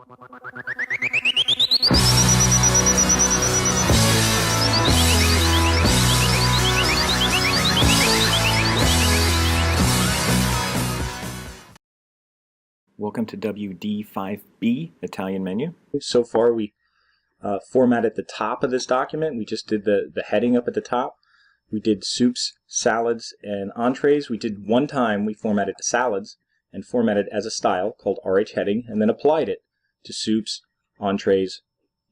Welcome to WD5B, Italian menu. So far we formatted the top of this document. We just did the heading up at the top. We did soups, salads, and entrees. We did one time, we formatted the salads and formatted as a style called RH heading, and then applied it to soups, entrees,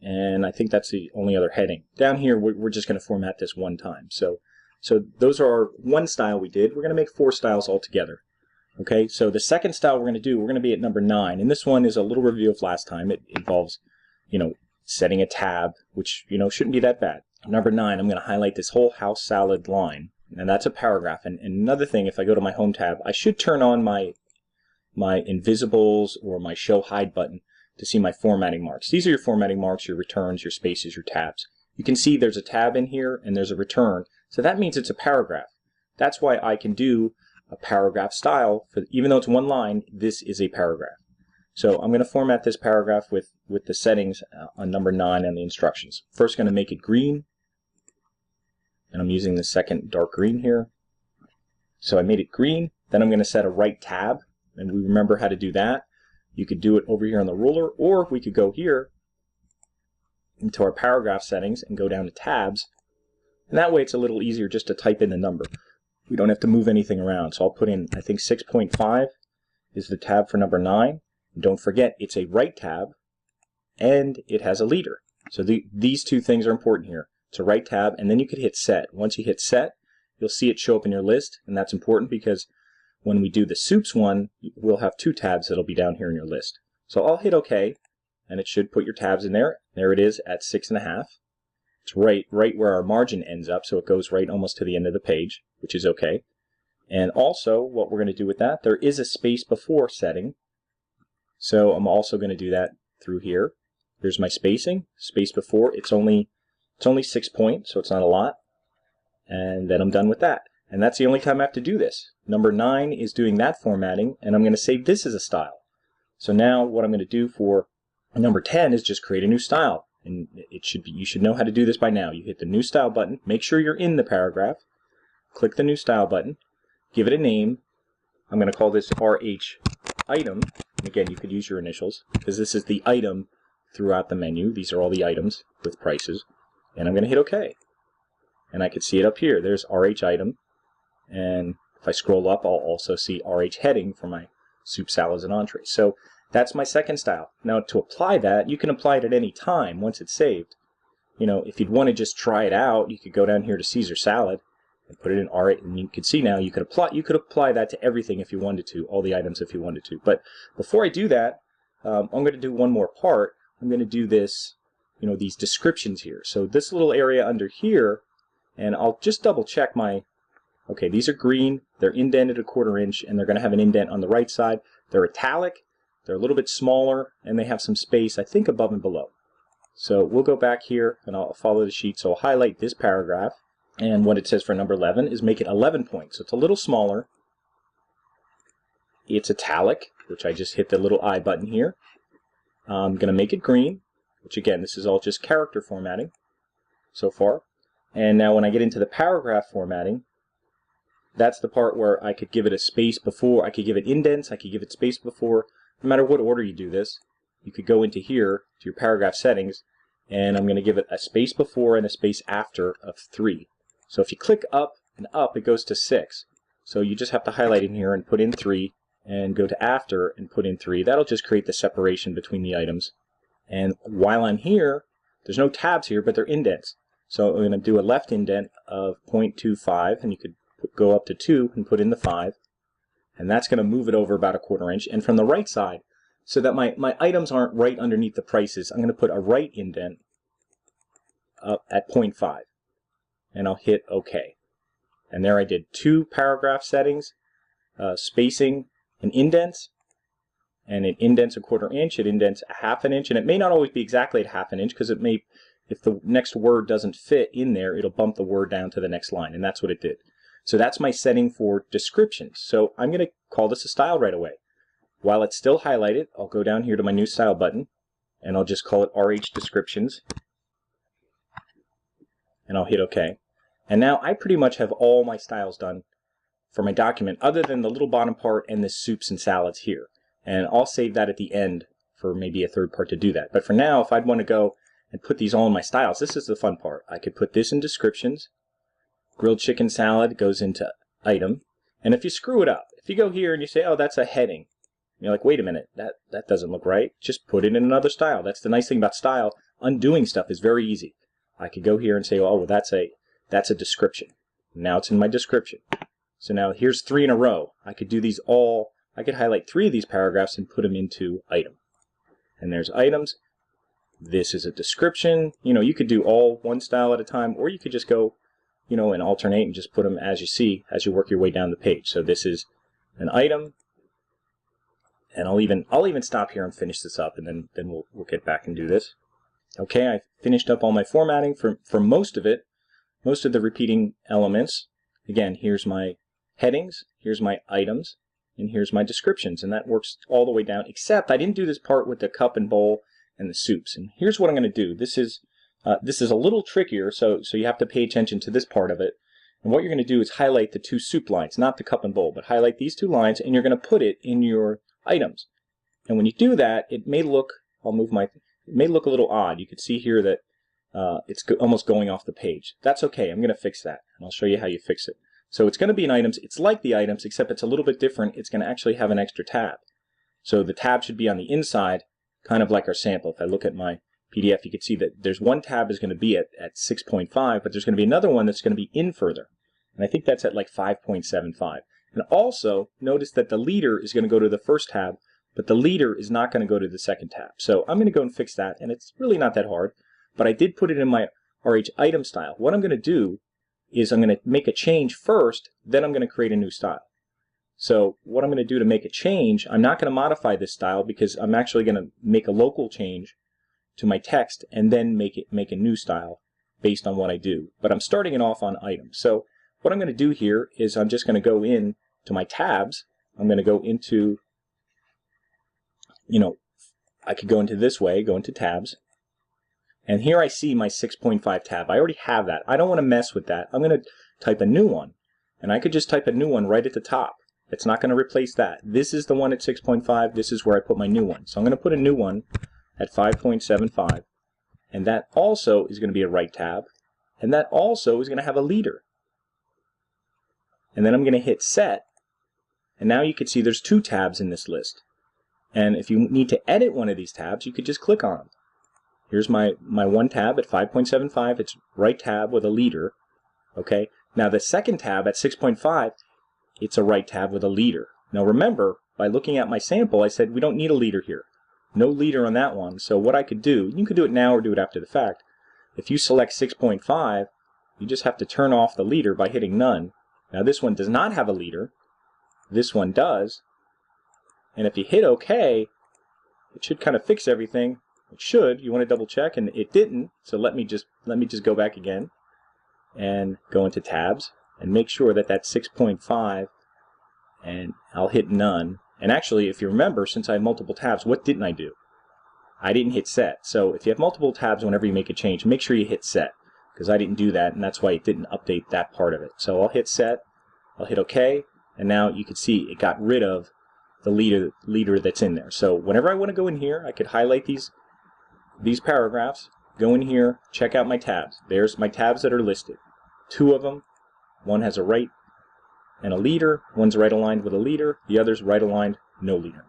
and I think that's the only other heading. Down here we're just going to format this one time. So those are our one style we did. We're going to make 4 styles altogether. Okay, so the second style we're going to be at number 9, and this one is a little review of last time. It involves, setting a tab, which, shouldn't be that bad. Number 9, I'm going to highlight this whole house salad line, and that's a paragraph. And another thing, if I go to my home tab, I should turn on my invisibles or my show hide button to see my formatting marks. These are your formatting marks, your returns, your spaces, your tabs. You can see there's a tab in here and there's a return, so that means it's a paragraph. That's why I can do a paragraph style. Even though it's one line, this is a paragraph. So I'm going to format this paragraph with the settings on number 9 and the instructions. First, going to make it green, and I'm using the second dark green here. So I made it green. Then I'm going to set a right tab, and we remember how to do that. You could do it over here on the ruler, or we could go here into our paragraph settings and go down to tabs, and that way it's a little easier just to type in the number. We don't have to move anything around. So I'll put in, I think 6.5 is the tab for number 9. And don't forget, it's a right tab and it has a leader. So these two things are important here. It's a right tab, and then you could hit set. Once you hit set, you'll see it show up in your list, and that's important because when we do the soups one, we'll have 2 tabs that'll be down here in your list. So I'll hit OK, and it should put your tabs in there. There it is at 6.5. It's right where our margin ends up, so it goes right almost to the end of the page, which is okay. And also, what we're going to do with that, there is a space before setting. So I'm also going to do that through here. Here's my spacing. Space before, it's only 6 points, so it's not a lot. And then I'm done with that. And that's the only time I have to do this. Number 9 is doing that formatting, and I'm going to save this as a style. So now what I'm going to do for number 10 is just create a new style. And you should know how to do this by now. You hit the new style button, make sure you're in the paragraph, click the new style button, give it a name. I'm going to call this RH item. And again, you could use your initials because this is the item throughout the menu. These are all the items with prices. And I'm going to hit OK. And I can see it up here. There's RH item. And if I scroll up, I'll also see RH heading for my soup, salads, and entrees. So that's my second style. Now to apply that, you can apply it at any time once it's saved. If you'd want to just try it out, you could go down here to Caesar salad and put it in RH, and you can see now you could apply that to everything if you wanted to, all the items if you wanted to. But before I do that, I'm going to do one more part. I'm going to do this, these descriptions here. So this little area under here, and I'll just double check okay, these are green, they're indented 1/4 inch, and they're going to have an indent on the right side. They're italic. They're a little bit smaller, and they have some space, I think, above and below. So we'll go back here, and I'll follow the sheet. So I'll highlight this paragraph, and what it says for number 11 is make it 11 points. So it's a little smaller. It's italic, which I just hit the little I button here. I'm going to make it green, which again, this is all just character formatting so far. And now when I get into the paragraph formatting, that's the part where I could give it a space before, I could give it indents, I could give it space before. No matter what order you do this, you could go into here to your paragraph settings, and I'm going to give it a space before and a space after of 3. So if you click up and up, it goes to 6. So you just have to highlight in here and put in 3, and go to after and put in 3. That'll just create the separation between the items. And while I'm here, there's no tabs here, but they're indents. So I'm going to do a left indent of 0.25, and you could go up to 2 and put in the 5. And that's going to move it over about 1/4 inch. And from the right side, so that my items aren't right underneath the prices, I'm going to put a right indent up at 0.5. And I'll hit OK. And there I did 2 paragraph settings, spacing and indents. And it indents 1/4 inch, it indents 1/2 inch. And it may not always be exactly at 1/2 inch because it may, if the next word doesn't fit in there, it'll bump the word down to the next line. And that's what it did. So that's my setting for descriptions. So I'm going to call this a style right away. While it's still highlighted, I'll go down here to my new style button, and I'll just call it RH Descriptions, and I'll hit OK. And now I pretty much have all my styles done for my document, other than the little bottom part and this soups and salads here. And I'll save that at the end for maybe a third part to do that. But for now, if I'd want to go and put these all in my styles, this is the fun part. I could put this in descriptions. Grilled chicken salad goes into item. And if you screw it up, if you go here and you say, oh, that's a heading, and you're like, wait a minute, that doesn't look right, just put it in another style. That's the nice thing about style. Undoing stuff is very easy. I could go here and say, oh, well, that's a description. Now it's in my description. So now here's 3 in a row. I could do these all, I could highlight 3 of these paragraphs and put them into item. And there's items. This is a description. You know, you could do all one style at a time, or you could just go, you know, and alternate and just put them as you see, as you work your way down the page. So this is an item. And I'll even stop here and finish this up, and then we'll get back and do this. Okay, I finished up all my formatting for most of it, most of the repeating elements. Again, here's my headings, here's my items, and here's my descriptions, and that works all the way down, except I didn't do this part with the cup and bowl and the soups. And here's what I'm going to do. This is a little trickier, so you have to pay attention to this part of it. And what you're going to do is highlight the 2 soup lines, not the cup and bowl, but highlight these 2 lines, and you're going to put it in your items. And when you do that, it may look, it may look a little odd. You can see here that it's almost going off the page. That's okay. I'm going to fix that, and I'll show you how you fix it. So it's going to be in items. It's like the items, except it's a little bit different. It's going to actually have an extra tab. So the tab should be on the inside, kind of like our sample. If I look at my PDF, you can see that there's one tab is going to be at 6.5, but there's going to be another one that's going to be in further. And I think that's at like 5.75. And also, notice that the leader is going to go to the first tab, but the leader is not going to go to the second tab. So I'm going to go and fix that, and it's really not that hard. But I did put it in my RH item style. What I'm going to do is I'm going to make a change first, then I'm going to create a new style. So what I'm going to do to make a change, I'm not going to modify this style because I'm actually going to make a local change to my text and then make a new style based on what I do. But I'm starting it off on items. So what I'm going to do here is I'm just going to go in to my tabs. I'm going to go into, you know, I could go into this way, go into tabs. And here I see my 6.5 tab. I already have that. I don't want to mess with that. I'm going to type a new one. And I could just type a new one right at the top. It's not going to replace that. This is the one at 6.5. This is where I put my new one. So I'm going to put a new one at 5.75. And that also is going to be a right tab. And that also is going to have a leader. And then I'm going to hit set. And now you can see there's 2 tabs in this list. And if you need to edit one of these tabs, you could just click on them. Here's my one tab at 5.75. It's right tab with a leader. Okay. Now the second tab at 6.5, it's a right tab with a leader. Now remember, by looking at my sample, I said we don't need a leader here. No leader on that one. So what I could do, you could do it now or do it after the fact. If you select 6.5, you just have to turn off the leader by hitting none. Now this one does not have a leader. This one does. And if you hit OK, it should kind of fix everything. It should. You want to double check, and it didn't. So let me just go back again and go into tabs and make sure that that's 6.5, and I'll hit none. And actually, if you remember, since I have multiple tabs, what didn't I do? I didn't hit set. So if you have multiple tabs, whenever you make a change, make sure you hit set, because I didn't do that, and that's why it didn't update that part of it. So I'll hit set, I'll hit OK, and now you can see it got rid of the leader that's in there. So whenever I want to go in here, I could highlight these paragraphs, go in here, check out my tabs. There's my tabs that are listed. 2 of them. One has a right and a leader. One's right aligned with a leader. The other's right aligned, no leader.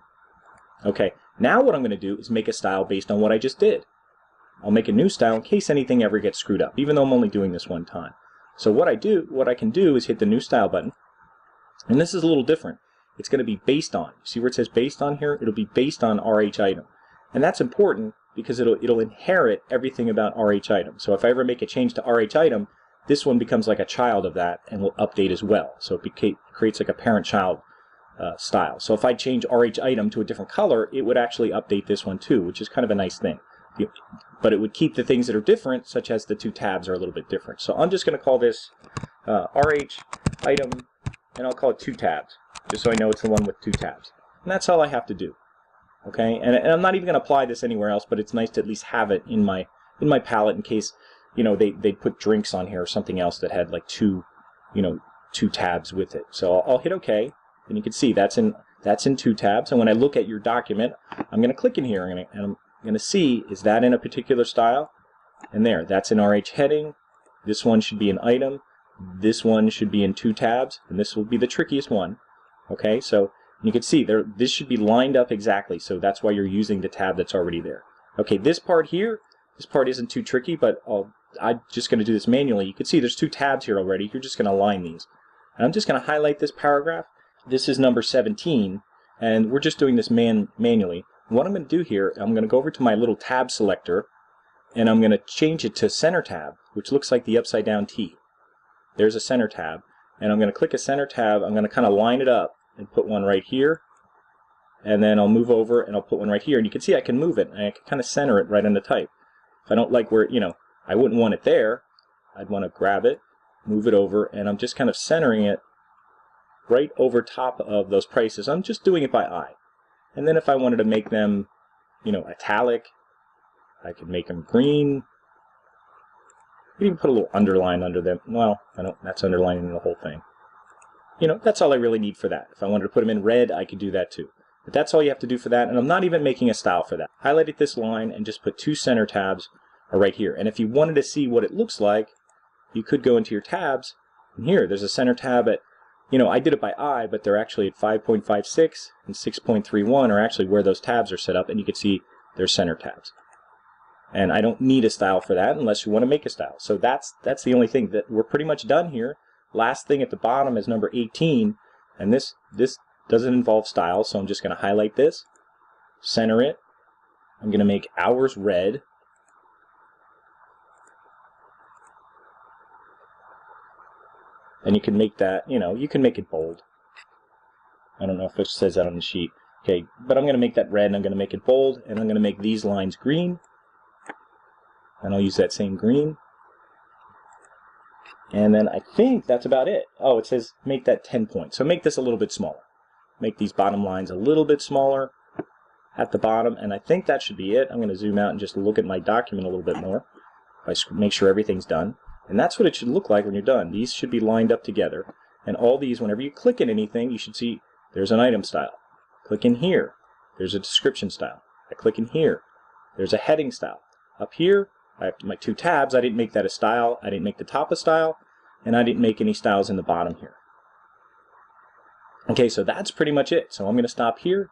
Okay, now what I'm going to do is make a style based on what I just did. I'll make a new style in case anything ever gets screwed up, even though I'm only doing this one time. So what I can do is hit the new style button. And this is a little different. It's going to be based on. See where it says based on here? It'll be based on RH item. And that's important because it'll inherit everything about RH item. So if I ever make a change to RH item, this one becomes like a child of that and will update as well. So it creates like a parent-child style. So if I change RH item to a different color, it would actually update this one too, which is kind of a nice thing. But it would keep the things that are different, such as the 2 tabs are a little bit different. So I'm just going to call this RH item, and I'll call it 2 tabs, just so I know it's the one with 2 tabs. And that's all I have to do. Okay, and I'm not even going to apply this anywhere else, but it's nice to at least have it in my palette in case, you know, they'd put drinks on here or something else that had like two tabs with it. So I'll hit OK, and you can see that's in 2 tabs. And when I look at your document, I'm going to click in here, and I'm going to see, is that in a particular style? And there, that's an RH heading. This one should be an item. This one should be in 2 tabs, and this will be the trickiest one. Okay, so you can see there, this should be lined up exactly, so that's why you're using the tab that's already there. Okay, this part here, this part isn't too tricky, but I'm just going to do this manually. You can see there's 2 tabs here already. You're just going to align these. And I'm just going to highlight this paragraph. This is number 17, and we're just doing this manually. What I'm going to do here, I'm going to go over to my little tab selector, and I'm going to change it to center tab, which looks like the upside down T. There's a center tab, and I'm going to click a center tab. I'm going to kind of line it up and put one right here, and then I'll move over and I'll put one right here, and you can see I can move it, and I can kind of center it right on the type. If I don't like where, you know, I wouldn't want it there, I'd want to grab it, move it over, and I'm just kind of centering it right over top of those prices. I'm just doing it by eye. And then if I wanted to make them, you know, italic, I could make them green. You can even put a little underline under them. Well, that's underlining the whole thing. You know, that's all I really need for that. If I wanted to put them in red, I could do that too. But that's all you have to do for that, and I'm not even making a style for that. Highlighted this line and just put 2 center tabs right here. And if you wanted to see what it looks like, you could go into your tabs, and here, there's a center tab at, you know, I did it by eye, but they're actually at 5.56 and 6.31 are actually where those tabs are set up, and you can see they're center tabs. And I don't need a style for that unless you want to make a style. So that's the only thing. That we're pretty much done here. Last thing at the bottom is number 18, and this doesn't involve style, so I'm just going to highlight this, center it. I'm going to make hours red. And you can make that, you know, you can make it bold. I don't know if it says that on the sheet. Okay, but I'm going to make that red, and I'm going to make it bold, and I'm going to make these lines green. And I'll use that same green. And then I think that's about it. Oh, it says make that 10 points. So make this a little bit smaller. Make these bottom lines a little bit smaller at the bottom, and I think that should be it. I'm going to zoom out and just look at my document a little bit more. Make sure everything's done. And that's what it should look like when you're done. These should be lined up together. And all these, whenever you click in anything, you should see there's an item style. Click in here. There's a description style. I click in here. There's a heading style. Up here, I have my 2 tabs. I didn't make that a style. I didn't make the top a style. And I didn't make any styles in the bottom here. Okay, so that's pretty much it. So I'm going to stop here.